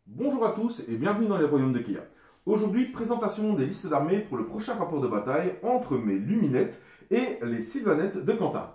Bonjour à tous et bienvenue dans les royaumes de Kea. Aujourd'hui, présentation des listes d'armées pour le prochain rapport de bataille entre mes luminettes et les sylvanettes de Quentin.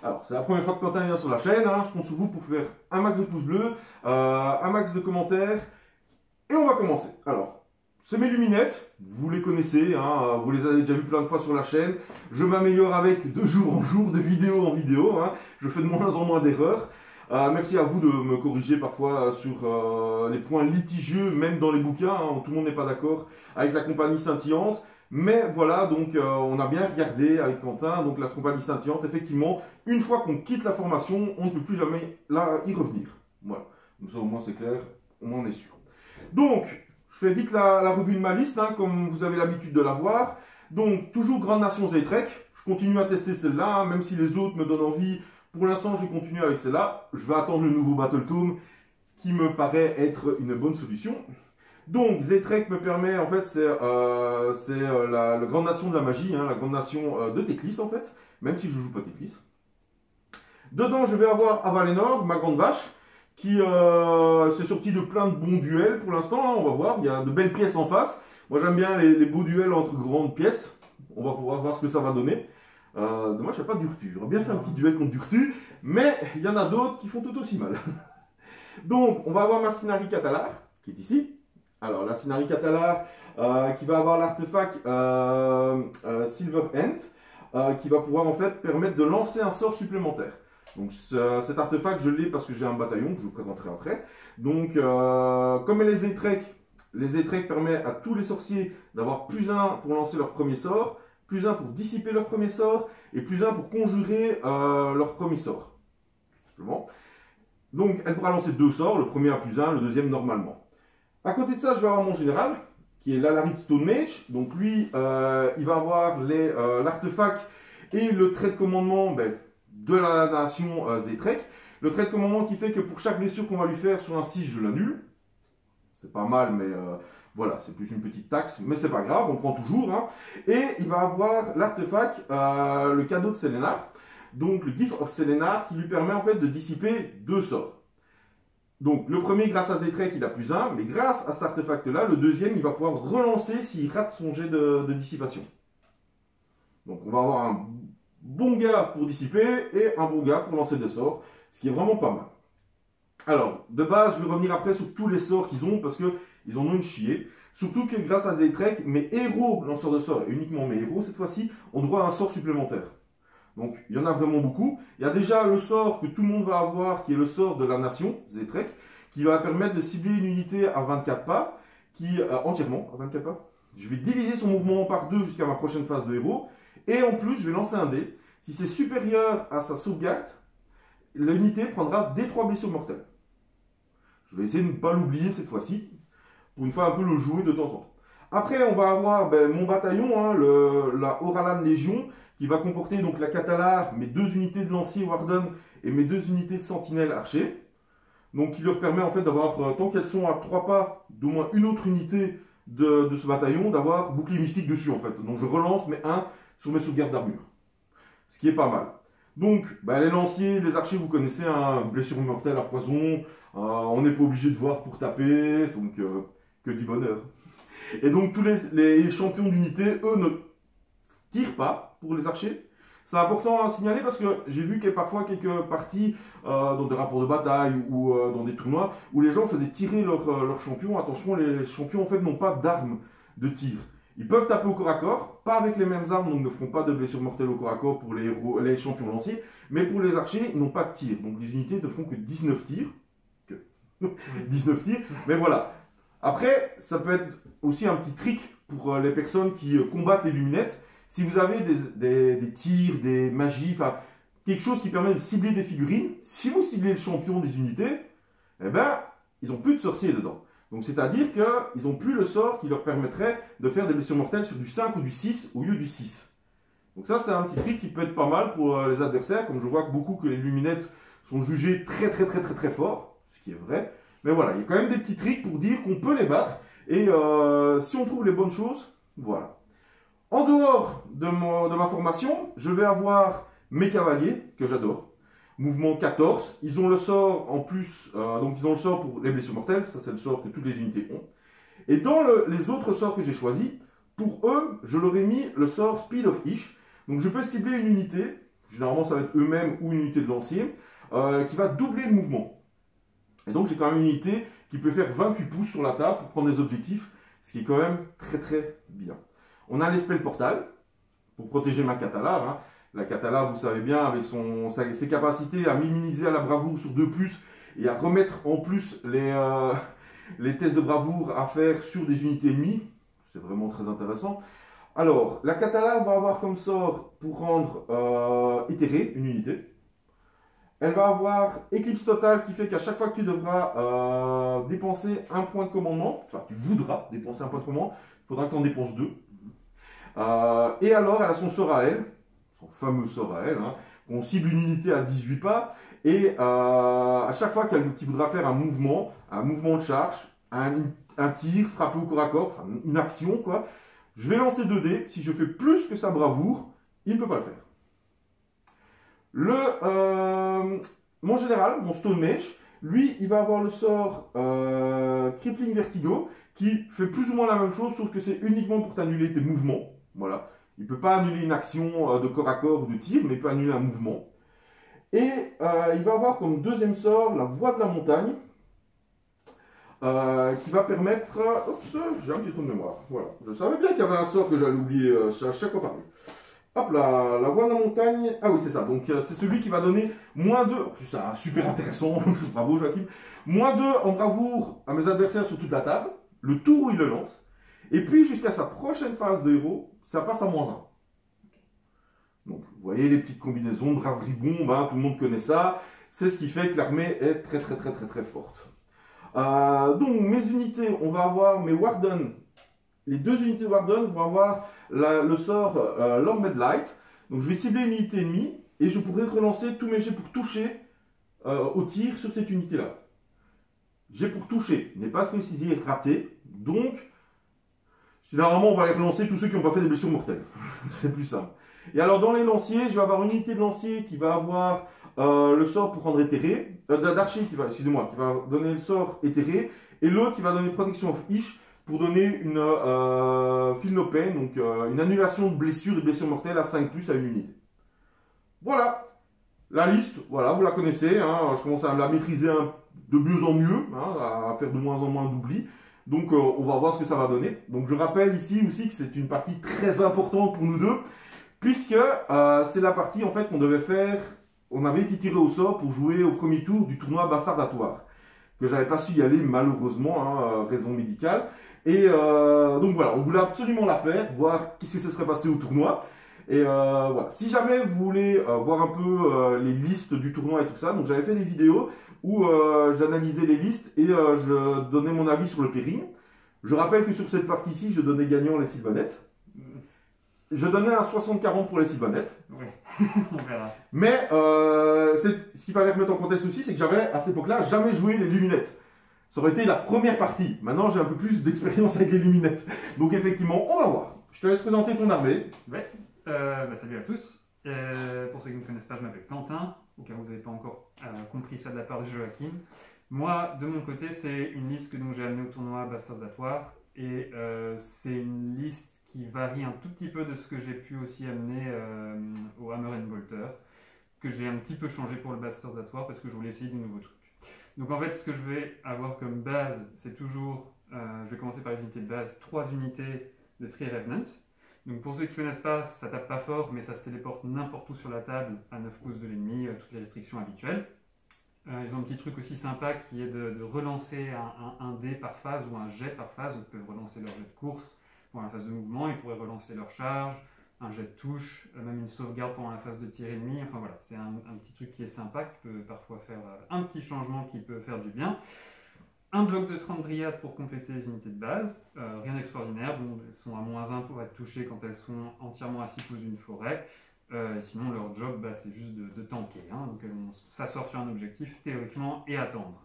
Alors, c'est la première fois que Quentin vient sur la chaîne, je compte sur vous pour faire un max de pouces bleus, un max de commentaires, et on va commencer. Alors, c'est mes luminettes, vous les connaissez, vous les avez déjà vues plein de fois sur la chaîne. Je m'améliore avec de jour en jour, de vidéo en vidéo, je fais de moins en moins d'erreurs. Merci à vous de me corriger parfois sur les points litigieux, même dans les bouquins, où tout le monde n'est pas d'accord avec la compagnie scintillante. Mais voilà, donc on a bien regardé avec Quentin, donc la compagnie scintillante, effectivement, une fois qu'on quitte la formation, on ne peut plus jamais y revenir. Voilà, donc ça au moins c'est clair, on en est sûr. Donc, je fais vite la revue de ma liste, comme vous avez l'habitude de la voir. Donc, toujours Grande Nation Zaytrek, je continue à tester celle-là, même si les autres me donnent envie. Pour l'instant, je vais continuer avec celle-là. Je vais attendre le nouveau Battle Tome qui me paraît être une bonne solution. Donc, Zaytrek me permet, en fait, c'est la grande nation de la magie, la grande nation de Teclis, en fait, même si je ne joue pas Teclis. Dedans, je vais avoir Avalenor, ma grande vache, qui s'est sorti de plein de bons duels pour l'instant. On va voir, il y a de belles pièces en face. Moi, j'aime bien les beaux duels entre grandes pièces. On va pouvoir voir ce que ça va donner. Dommage, il n'y a pas d'Urtu. J'aurais bien fait un petit duel contre Urtu, mais il y en a d'autres qui font tout aussi mal. Donc, on va avoir ma Scinari Catalar, qui est ici. Alors, la Scinari Catalar, qui va avoir l'artefact Silver Ant, qui va pouvoir en fait permettre de lancer un sort supplémentaire. Donc, cet artefact, je l'ai parce que j'ai un bataillon, que je vous présenterai après. Donc, comme les Zaytrek permet à tous les sorciers d'avoir +1 pour lancer leur premier sort, +1 pour dissiper leur premier sort, et +1 pour conjurer leur premier sort. Tout simplement. Donc, elle pourra lancer 2 sorts, le premier à +1, le deuxième normalement. À côté de ça, je vais avoir mon général, qui est l'Alarid Stone Mage. Donc lui, il va avoir l'artefact et le trait de commandement de la nation Zaytrek. Le trait de commandement qui fait que pour chaque blessure qu'on va lui faire sur un 6, je l'annule. C'est pas mal, mais voilà, c'est plus une petite taxe, mais c'est pas grave, on prend toujours. Et il va avoir l'artefact, le cadeau de Selenar, donc le Gift of Selenar, qui lui permet en fait de dissiper 2 sorts. Donc le premier, grâce à Zaytrek, il a +1, mais grâce à cet artefact-là, le deuxième, il va pouvoir relancer s'il rate son jet de dissipation. Donc on va avoir un bon gars pour dissiper et un bon gars pour lancer des sorts, ce qui est vraiment pas mal. Alors, de base, je vais revenir après sur tous les sorts qu'ils ont, parce qu'ils en ont une chier. Surtout que grâce à Zaytrek, mes héros lanceurs de sorts, et uniquement mes héros cette fois-ci, ont droit à un sort supplémentaire. Donc, il y en a vraiment beaucoup. Il y a déjà le sort que tout le monde va avoir, qui est le sort de la nation, Zaytrek, qui va permettre de cibler une unité à 24 pas, entièrement à 24 pas. Je vais diviser son mouvement par 2 jusqu'à ma prochaine phase de héros. Et en plus, je vais lancer un dé. Si c'est supérieur à sa sauvegarde, l'unité prendra D3 blessures mortelles. Je vais essayer de ne pas l'oublier cette fois-ci, pour une fois un peu le jouer de temps en temps. Après, on va avoir mon bataillon, la Oralan Légion, qui va comporter donc la Catalar, mes 2 unités de lancier Warden et mes 2 unités de sentinelle archer. Donc, qui leur permet en fait d'avoir, tant qu'elles sont à 3 pas, d'au moins une autre unité de ce bataillon, d'avoir bouclier mystique dessus en fait. Donc, je relance mes 1 sur mes sauvegardes d'armure. Ce qui est pas mal. Donc, les lanciers, les archers, vous connaissez, blessure mortelle à foison, on n'est pas obligé de voir pour taper, donc que du bonheur. Et donc, tous les champions d'unité, eux, ne tirent pas pour les archers. C'est important à signaler parce que j'ai vu qu'il y a parfois quelques parties dans des rapports de bataille ou dans des tournois où les gens faisaient tirer leurs champions. Attention, les champions en fait n'ont pas d'armes de tir. Ils peuvent taper au corps à corps, pas avec les mêmes armes, donc ne feront pas de blessures mortelles au corps à corps pour les champions lanciers, mais pour les archers, ils n'ont pas de tir. Donc les unités ne feront que 19 tirs. 19 tirs, mais voilà. Après, ça peut être aussi un petit trick pour les personnes qui combattent les luminettes. Si vous avez des tirs, des magies, enfin quelque chose qui permet de cibler des figurines, si vous ciblez le champion des unités, ils n'ont plus de sorciers dedans. Donc c'est-à-dire qu'ils n'ont plus le sort qui leur permettrait de faire des blessures mortelles sur du 5 ou du 6 au lieu du 6. Donc ça c'est un petit trick qui peut être pas mal pour les adversaires, comme je vois que beaucoup que les luminettes sont jugées très forts, ce qui est vrai. Mais voilà, il y a quand même des petits tricks pour dire qu'on peut les battre, et si on trouve les bonnes choses, voilà. En dehors de ma formation, je vais avoir mes cavaliers, que j'adore. mouvement 14. Ils ont le sort en plus, donc ils ont le sort pour les blessures mortelles, ça c'est le sort que toutes les unités ont. Et dans les autres sorts que j'ai choisis, pour eux, je leur ai mis le sort Speed of Ish. Donc je peux cibler une unité, généralement ça va être eux-mêmes ou une unité de lancier, qui va doubler le mouvement. Et donc j'ai quand même une unité qui peut faire 28 pouces sur la table pour prendre des objectifs, ce qui est quand même très très bien. On a l'espèce portal pour protéger ma Catala. Hein. La Catala, vous savez bien, avec ses capacités à minimiser à la bravoure sur 2+, et à remettre en plus les tests de bravoure à faire sur des unités ennemies. C'est vraiment très intéressant. Alors, la Catala va avoir comme sort pour rendre éthéré une unité. Elle va avoir éclipse totale qui fait qu'à chaque fois que tu devras dépenser un point de commandement, enfin tu voudras dépenser un point de commandement, il faudra que tu en dépenses 2. Et alors, elle a son sort à elle, son fameux sort à elle, hein, on cible une unité à 18 pas, et à chaque fois qu'il voudra faire un mouvement de charge, un tir, frapper au corps à corps, enfin une action, quoi, je vais lancer 2 dés. Si je fais plus que sa bravoure, il ne peut pas le faire. Mon général, mon Stone Mage, lui, il va avoir le sort Crippling Vertigo, qui fait plus ou moins la même chose, sauf que c'est uniquement pour t'annuler tes mouvements. Voilà. Il ne peut pas annuler une action de corps à corps ou de tir, mais il peut annuler un mouvement. Et il va avoir comme deuxième sort la Voix de la Montagne, qui va permettre... Oups, j'ai un petit trou de mémoire. Voilà. Je savais bien qu'il y avait un sort que j'allais oublier à chaque fois parler. Hop là, la Voix de la Montagne. Ah oui, c'est ça. Donc c'est celui qui va donner -2. En plus, c'est super intéressant. Bravo, Joachim. -2 en bravoure à mes adversaires sur toute la table. Le tour où il le lance. Et puis, jusqu'à sa prochaine phase de héros, ça passe à -1. Donc, vous voyez les petites combinaisons, braverie bombe, hein, tout le monde connaît ça. C'est ce qui fait que l'armée est très forte. Donc, mes unités, on va avoir mes Warden. Les 2 unités de Warden vont avoir le sort Lord Light. Donc, je vais cibler une unité ennemie et je pourrai relancer tous mes jets pour toucher au tir sur cette unité-là. Jet pour toucher n'est pas précisé raté. Donc, généralement, on va les relancer tous ceux qui n'ont pas fait des blessures mortelles. C'est plus simple. Et alors, dans les lanciers, je vais avoir une unité de lancier qui va avoir le sort pour rendre éthéré. D'archer qui va donner le sort éthéré. Et l'autre qui va donner protection of Ish pour donner une feel no pain, donc une annulation de blessures et blessures mortelles à 5+ à une unité. Voilà. La liste, voilà, vous la connaissez. Hein, je commence à la maîtriser de mieux en mieux, hein, à faire de moins en moins d'oubli. Donc, on va voir ce que ça va donner. Donc, je rappelle ici aussi que c'est une partie très importante pour nous deux, puisque c'est la partie en fait qu'on devait faire. On avait été tiré au sort pour jouer au premier tour du tournoi Bastardatoire, que j'avais pas su y aller malheureusement, hein, raison médicale. Et donc voilà, on voulait absolument la faire, voir qu'est-ce que se serait passé au tournoi. Et voilà, si jamais vous voulez voir un peu les listes du tournoi et tout ça, donc j'avais fait des vidéos où j'analysais les listes et je donnais mon avis sur le pairing. Je rappelle que sur cette partie-ci, je donnais gagnant les Sylvanettes. Je donnais un 60-40 pour les Sylvanettes. Oui, on verra. Mais ce qu'il fallait remettre en contexte aussi, c'est que j'avais à cette époque-là jamais joué les Luminettes. Ça aurait été la première partie. Maintenant, j'ai un peu plus d'expérience avec les Luminettes. Donc effectivement, on va voir. Je te laisse présenter ton armée. Ouais. Salut à tous. Pour ceux qui ne me connaissent pas, je m'appelle Quentin. Au cas où vous n'avez pas encore compris ça de la part de Joachim. Moi, de mon côté, c'est une liste que j'ai amenée au tournoi Bastardatoire. Et c'est une liste qui varie un tout petit peu de ce que j'ai pu aussi amener au Hammer & Bolter, que j'ai un petit peu changé pour le Bastardatoire parce que je voulais essayer des nouveaux trucs. Donc en fait, ce que je vais avoir comme base, c'est toujours, je vais commencer par les unités de base, 3 unités de Tree Revenant. Donc pour ceux qui ne connaissent pas, ça tape pas fort, mais ça se téléporte n'importe où sur la table, à 9 pouces de l'ennemi, toutes les restrictions habituelles. Ils ont un petit truc aussi sympa qui est de relancer un dé par phase ou un jet par phase. Ils peuvent relancer leur jet de course pendant la phase de mouvement, ils pourraient relancer leur charge, un jet de touche, même une sauvegarde pendant la phase de tir ennemi. Enfin voilà, c'est un petit truc qui est sympa, qui peut parfois faire un petit changement qui peut faire du bien. Un bloc de 30 dryades pour compléter les unités de base, rien d'extraordinaire. Bon, elles sont à -1 pour être touchées quand elles sont entièrement à 6 pouces d'une forêt. Et sinon, leur job, c'est juste de tanker. Hein, donc, elles vont s'asseoir sur un objectif théoriquement et attendre.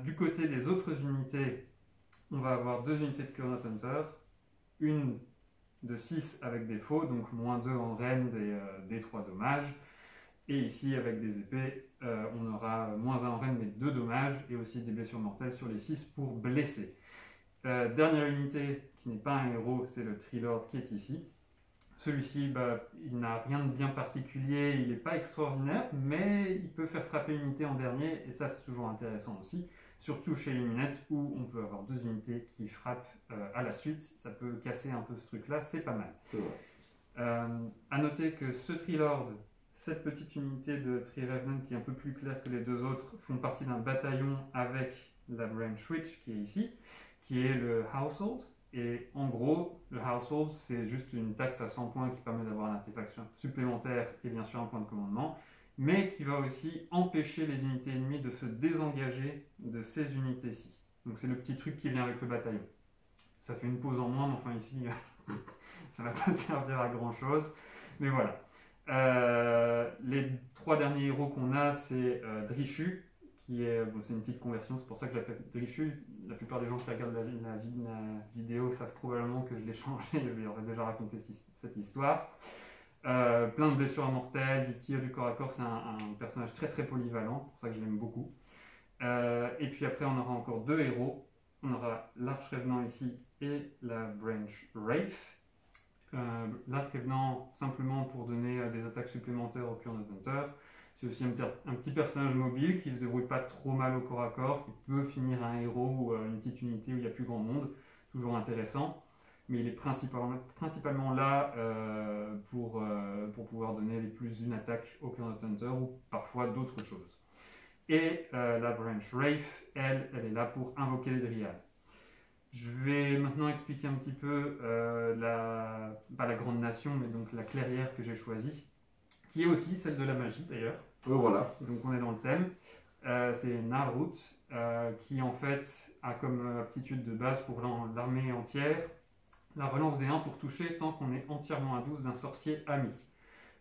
Du côté des autres unités, on va avoir 2 unités de Clannad Hunter, une de 6 avec défaut, donc -2 en rend et D3 dommages, Et ici, avec des épées, on aura -1 en rend, mais 2 dommages, et aussi des blessures mortelles sur les 6 pour blesser. Dernière unité qui n'est pas un héros, c'est le Trilord qui est ici. Celui-ci, il n'a rien de bien particulier, il n'est pas extraordinaire, mais il peut faire frapper une unité en dernier, et ça c'est toujours intéressant aussi, surtout chez les lunettes où on peut avoir 2 unités qui frappent à la suite, ça peut casser un peu ce truc-là, c'est pas mal. C'est vrai. À noter que ce Trilord, cette petite unité de Tri-Revenant qui est un peu plus claire que les 2 autres, font partie d'un bataillon avec la Branch Witch qui est ici, qui est le Household. Et en gros, le Household, c'est juste une taxe à 100 points qui permet d'avoir un artefact supplémentaire et bien sûr un point de commandement, mais qui va aussi empêcher les unités ennemies de se désengager de ces unités-ci. Donc c'est le petit truc qui vient avec le bataillon. Ça fait une pause en moins, mais enfin ici, ça ne va pas servir à grand-chose. Mais voilà. Les 3 derniers héros qu'on a, c'est Drishu, qui est, c'est une petite conversion, c'est pour ça que je l'appelle Drishu. La plupart des gens qui regardent la vidéo savent probablement que je l'ai changé, je leur ai déjà raconté cette histoire. Plein de blessures mortelles, du tir, du corps à corps, c'est un personnage très très polyvalent, c'est pour ça que je l'aime beaucoup. Et puis après on aura encore 2 héros, on aura l'Arch Revenant ici et la Branch Wraith. L'Arch Revenant simplement pour donner des attaques supplémentaires au Pure Hunter. C'est aussi un petit personnage mobile qui ne se débrouille pas trop mal au corps à corps, qui peut finir un héros ou une petite unité où il n'y a plus grand monde, toujours intéressant. Mais il est principalement là pour pouvoir donner une attaque au Pure Hunter ou parfois d'autres choses. Et la Branch Wraith, elle est là pour invoquer les dryades. Je vais maintenant expliquer un petit peu pas la grande nation, mais donc la clairière que j'ai choisie, qui est aussi celle de la magie d'ailleurs. Voilà. Donc on est dans le thème. C'est Nalrut, qui en fait a comme aptitude de base pour l'armée entière la relance des 1 pour toucher tant qu'on est entièrement à 12 d'un sorcier ami.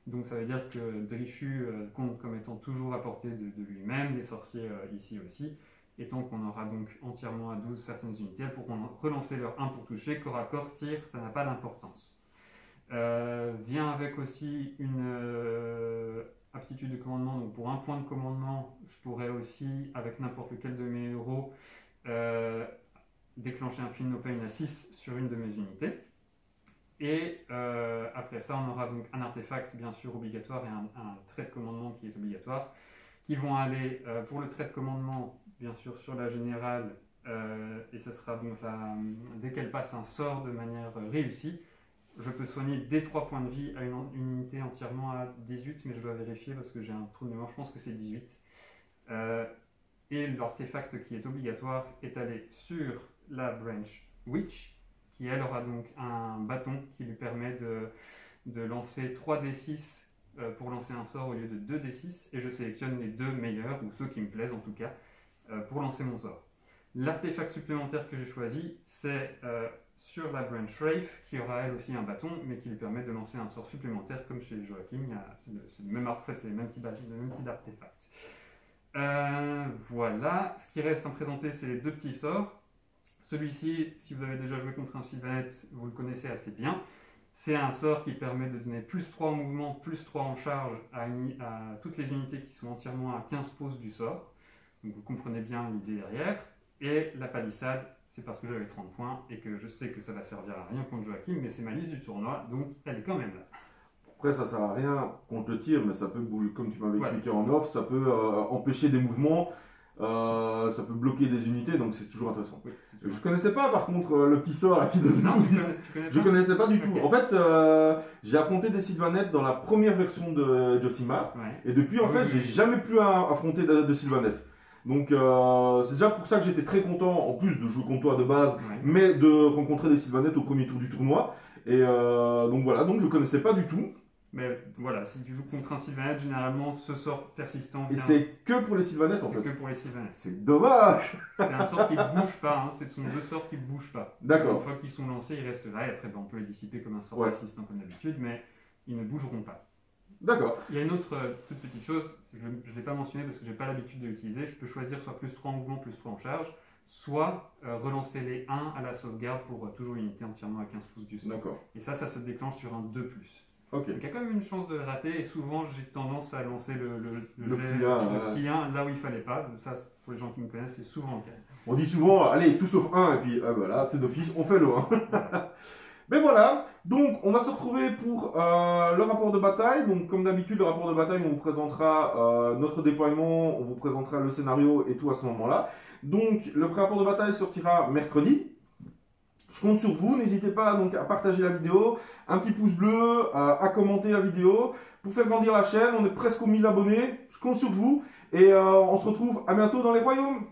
Donc ça veut dire que Drishu compte comme étant toujours à portée de lui-même, les sorciers ici aussi. Et tant qu'on aura donc entièrement à 12 certaines unités, elles pourront relancer leur 1 pour toucher, corps à corps, tir, ça n'a pas d'importance. Vient avec aussi une aptitude de commandement, donc pour un point de commandement, je pourrais aussi, avec n'importe lequel de mes héros, déclencher un Feel No Pain à 6 sur une de mes unités. Et après ça, on aura donc un artefact bien sûr obligatoire et un trait de commandement qui est obligatoire, qui vont aller pour le trait de commandement, bien sûr sur la générale, et ce sera donc dès qu'elle passe un sort de manière réussie, je peux soigner des 3 points de vie à une unité entièrement à 18, mais je dois vérifier parce que j'ai un trou de mémoire, je pense que c'est 18. Et l'artefact qui est obligatoire est allé sur la Branch Witch, qui elle aura donc un bâton qui lui permet de lancer 3d6 pour lancer un sort au lieu de 2d6, et je sélectionne les 2 meilleurs, ou ceux qui me plaisent en tout cas, pour lancer mon sort. L'artefact supplémentaire que j'ai choisi, c'est sur la Branch Wraith, qui aura elle aussi un bâton, mais qui lui permet de lancer un sort supplémentaire, comme chez Joachim, c'est le même type d'artefact. Voilà, ce qui reste à présenter, c'est les 2 petits sorts. Celui-ci, si vous avez déjà joué contre un Sylvanet, vous le connaissez assez bien. C'est un sort qui permet de donner +3 en mouvement, +3 en charge à toutes les unités qui sont entièrement à 15 pouces du sort. Donc vous comprenez bien l'idée derrière. Et la palissade, c'est parce que j'avais 30 points et que je sais que ça va servir à rien contre Joachim, mais c'est ma liste du tournoi, donc elle est quand même là. Après, ça sert à rien contre le tir, mais ça peut bouger, comme tu m'avais expliqué en off, ça peut empêcher des mouvements, ça peut bloquer des unités, donc c'est toujours intéressant. Oui, toujours je connaissais pas par contre le petit sort là qui donne. Non, tu connais pas. Je connaissais pas du tout. Okay. En fait, j'ai affronté des Sylvanettes dans la première version de Josimar, et depuis en fait, j'ai jamais pu affronter de Sylvanettes. Donc c'est déjà pour ça que j'étais très content, en plus de jouer contre toi de base, mais de rencontrer des Sylvanettes au premier tour du tournoi. Et donc voilà, donc je connaissais pas du tout. Mais voilà, si tu joues contre un Sylvanet, généralement ce sort persistant. Et c'est que pour les Sylvanettes en fait. C'est que pour les Sylvanettes. C'est dommage. C'est un sort qui ne bouge pas, ce sont 2 sorts qui ne bougent pas. D'accord. Une fois qu'ils sont lancés, ils restent là, et après on peut les dissiper comme un sort persistant comme d'habitude, mais ils ne bougeront pas. D'accord. Il y a une autre toute petite chose, je ne l'ai pas mentionné parce que je n'ai pas l'habitude de l'utiliser. Je peux choisir soit +3 en mouvement, +3 en charge, soit relancer les 1 à la sauvegarde pour toujours une unité entièrement à 15 pouces du sol. D'accord. Et ça se déclenche sur un 2+. Ok. Donc il y a quand même une chance de rater et souvent j'ai tendance à lancer Le jet, petit 1, le petit 1 là où il fallait pas. Ça, pour les gens qui me connaissent, c'est souvent le cas. On dit souvent, allez, tout sauf 1, et puis voilà, c'est d'office, on fait le 1. Voilà. Mais voilà, donc on va se retrouver pour le rapport de bataille. Donc comme d'habitude, le rapport de bataille, on vous présentera notre déploiement, on vous présentera le scénario et tout à ce moment-là. Donc le rapport de bataille sortira mercredi. Je compte sur vous, n'hésitez pas donc à partager la vidéo, un petit pouce bleu, à commenter la vidéo pour faire grandir la chaîne. On est presque aux 1000 abonnés, je compte sur vous et on se retrouve à bientôt dans les royaumes.